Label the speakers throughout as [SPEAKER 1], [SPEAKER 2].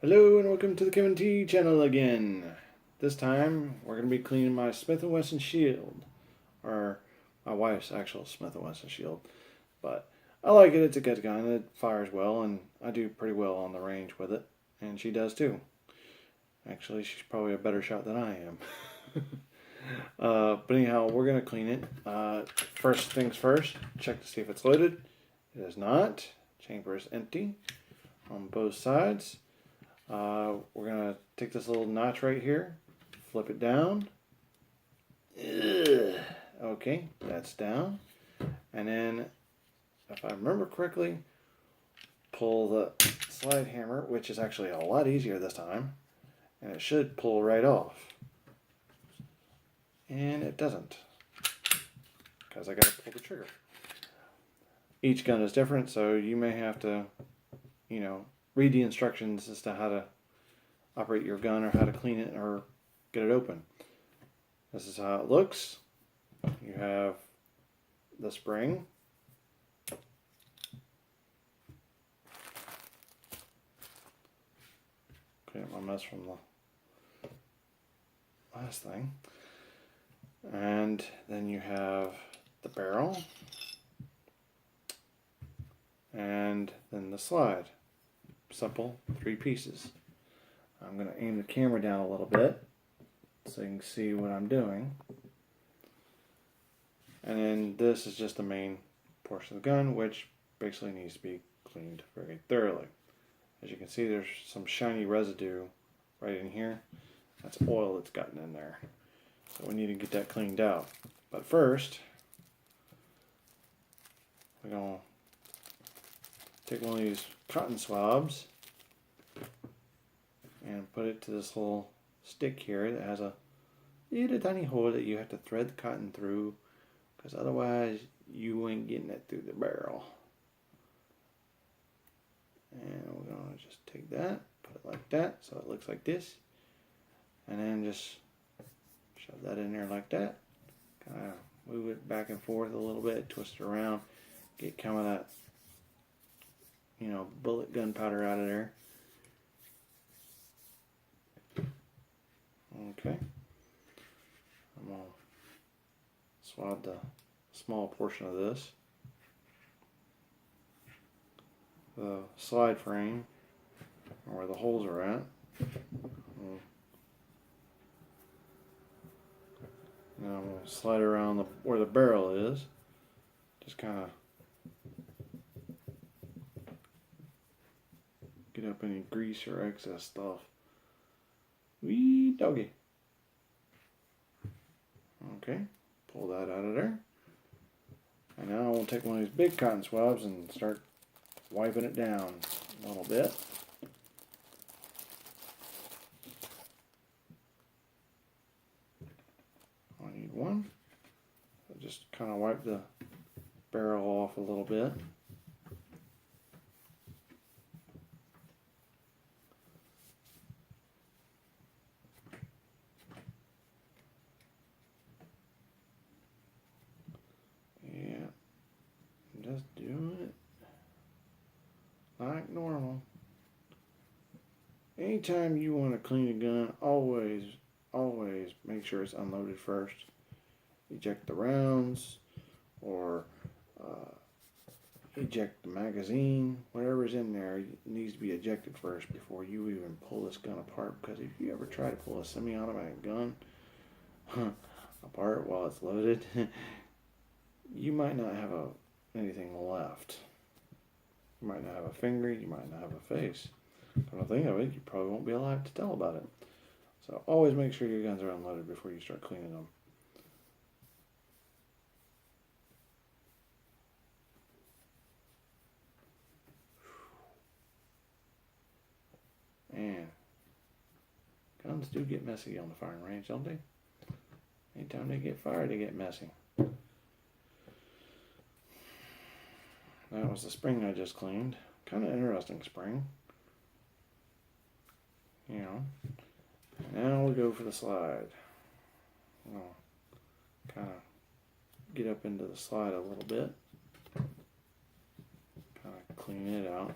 [SPEAKER 1] Hello and welcome to the Kevin T channel again. This time we're going to be cleaning my Smith and Wesson shield, or my wife's actual Smith and Wesson shield. But I like it, it's a good gun, it fires well, and I do pretty well on the range with it, and she does too. Actually, she's probably a better shot than I am. But anyhow, we're going to clean it. First things first, check to see if it's loaded. It is not. Chamber is empty on both sides. We're going to take this little notch right here, flip it down. Ugh. Okay, that's down. And then, if I remember correctly, pull the slide hammer, which is actually a lot easier this time, and it should pull right off. And it doesn't, because I got to pull the trigger. Each gun is different, so you may have to, read the instructions as to how to operate your gun or how to clean it or get it open. This is how it looks. You have the spring. Clean up my mess from the last thing. And then you have the barrel. And then the slide. Simple, 3 pieces. I'm going to aim the camera down a little bit so you can see what I'm doing. And then this is just the main portion of the gun, which basically needs to be cleaned very thoroughly. As you can see, there's some shiny residue right in here. That's oil that's gotten in there. So we need to get that cleaned out. But first, we're going to take one of these cotton swabs and put it to this little stick here that has a little tiny hole that you have to thread the cotton through, because otherwise you ain't getting it through the barrel. And we're going to just take that, put it like that so it looks like this, and then just shove that in there like that. Kind of move it back and forth a little bit, twist it around, get kind of that bullet gunpowder out of there. Okay. I'm going to swab the small portion of this. The slide frame, where the holes are at. Now I'm going to slide around where the barrel is. Just kind of get up any grease or excess stuff. Wee doggy. Okay, pull that out of there. And now we'll take one of these big cotton swabs and start wiping it down a little bit. I need one. So just kind of wipe the barrel off a little bit. Just doing it like normal. Anytime you want to clean a gun, always make sure it's unloaded first. Eject the rounds, or eject the magazine. Whatever's in there needs to be ejected first before you even pull this gun apart. Because if you ever try to pull a semi-automatic gun apart while it's loaded, you might not have anything left. You might not have a finger, you might not have a face. Come to think of it, you probably won't be alive to tell about it. So always make sure your guns are unloaded before you start cleaning them. And guns do get messy on the firing range, don't they? Anytime they get fired, they get messy. That was the spring I just cleaned. Kind of interesting spring. Now we go for the slide. I'll kind of get up into the slide a little bit. Kind of clean it out.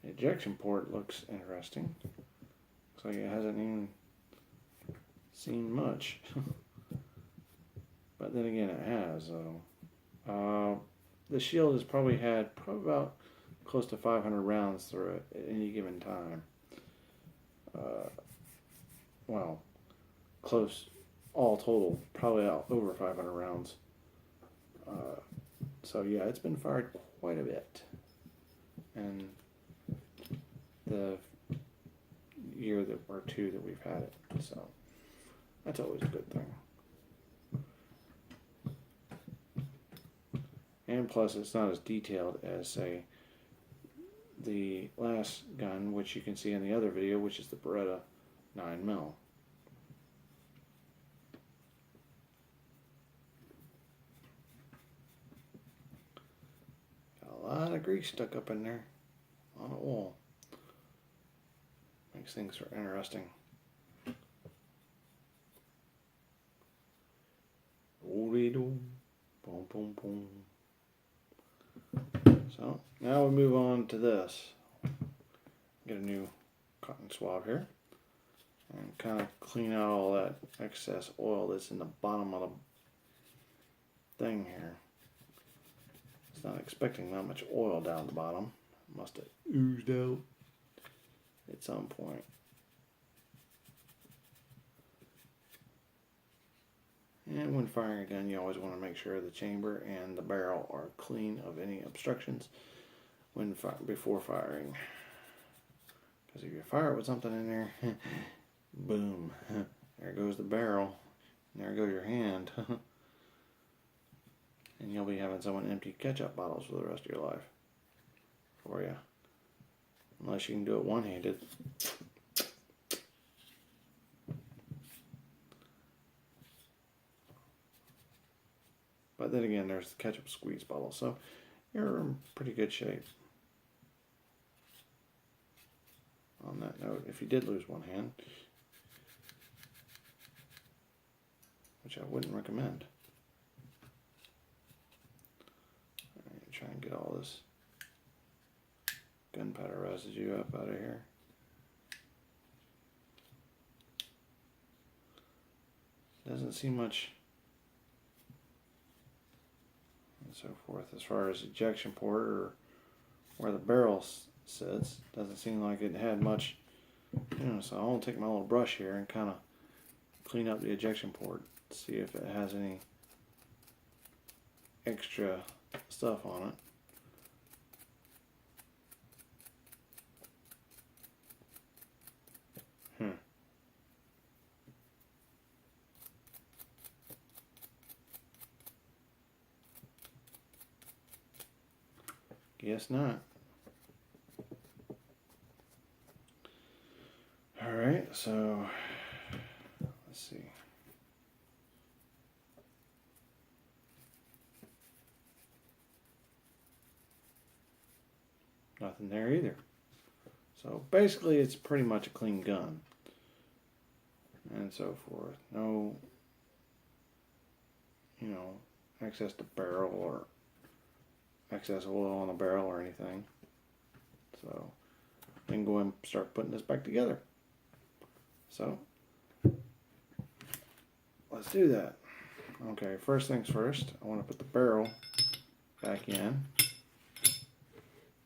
[SPEAKER 1] The ejection port looks interesting. Looks like it hasn't even seen much. But then again, it has, though. The shield has probably had about close to 500 rounds through it at any given time. Well, close, all total, probably out over 500 rounds. So yeah, it's been fired quite a bit. And the year or two that we've had it, so that's always a good thing. And plus, it's not as detailed as, say, the last gun, which you can see in the other video, which is the Beretta 9mm. Got a lot of grease stuck up in there on the wall. Makes things sort of interesting. Boom, boom, boom. So now we move on to this. Get a new cotton swab here and kind of clean out all that excess oil that's in the bottom of the thing here. It's not expecting that much oil down the bottom. Must have oozed out at some point. And when firing a gun, you always want to make sure the chamber and the barrel are clean of any obstructions before firing. Because if you fire it with something in there, boom, there goes the barrel, and there goes your hand. And you'll be having someone empty ketchup bottles for the rest of your life for you. Unless you can do it one-handed. But then again, there's the ketchup squeeze bottle, so you're in pretty good shape. On that note, if you did lose one hand, which I wouldn't recommend. Alright, try and get all this gunpowder residue up out of here. Doesn't seem much and so forth as far as ejection port or where the barrel sits. Doesn't seem like it had much, so I'll take my little brush here and kind of clean up the ejection port, see if it has any extra stuff on it. Guess not. Alright, so let's see. Nothing there either. So basically it's pretty much a clean gun. And so forth. No, excess to barrel or excess oil on the barrel or anything. So we can go and start putting this back together. So let's do that. Okay, first things first, I want to put the barrel back in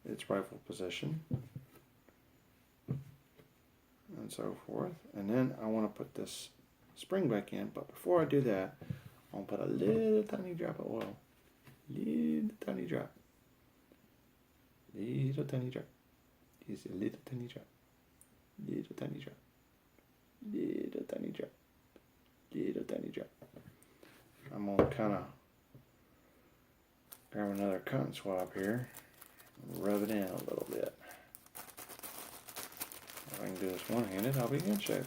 [SPEAKER 1] its rightful position and so forth. And then I want to put this spring back in, but before I do that, I'm going to put a little tiny drop of oil. Little tiny drop. Little tiny drop. Just a little tiny drop. Little tiny drop. Little tiny drop. Little tiny drop. I'm going to kind of grab another cotton swab here and rub it in a little bit. If I can do this one-handed, I'll be in good shape.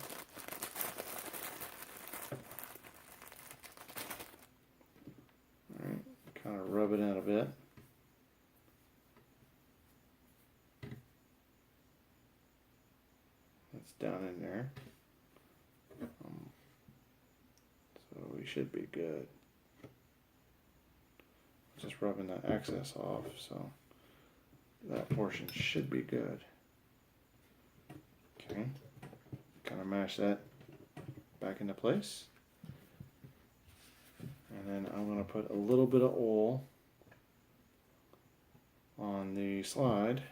[SPEAKER 1] Alright, kind of rub it in a bit. It's down in there. So we should be good. Just rubbing that excess off, so that portion should be good. spring. Kind of mash that back into place. And then I'm going to put a little bit of oil on the slide.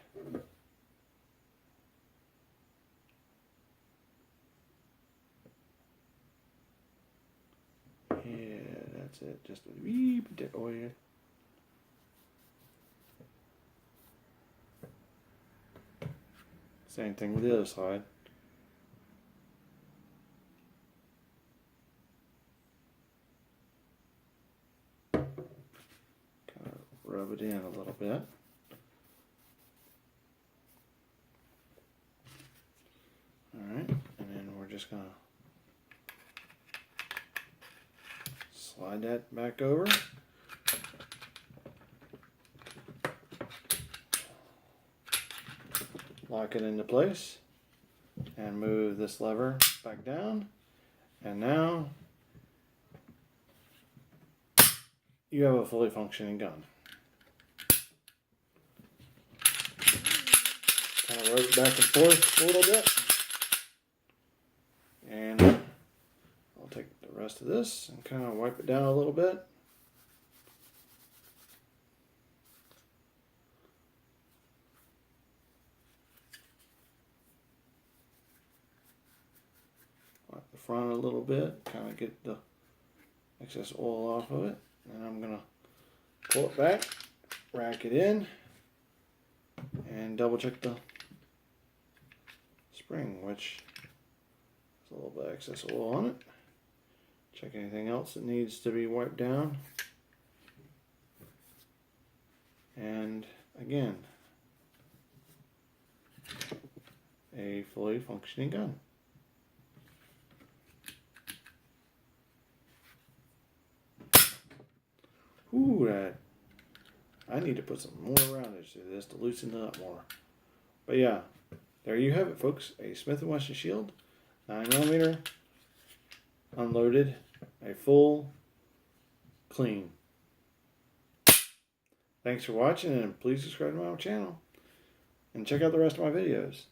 [SPEAKER 1] Yeah, that's it. Just a wee bit of oil. Same thing with the other side. Kind of rub it in a little bit. Alright, and then we're just going to slide that back over. Lock it into place and move this lever back down, and now you have a fully functioning gun. Kind of rotate back and forth a little bit, and I'll take the rest of this and kind of wipe it down a little bit. The front a little bit, kind of get the excess oil off of it, and I'm gonna pull it back, rack it in, and double check the spring, which has a little bit of excess oil on it. Check anything else that needs to be wiped down, and again, a fully functioning gun. Ooh, I need to put some more roundage to this to loosen it up more. But yeah, there you have it, folks. A Smith and Wesson shield, 9mm, unloaded, a full clean. Thanks for watching, and please subscribe to my channel and check out the rest of my videos.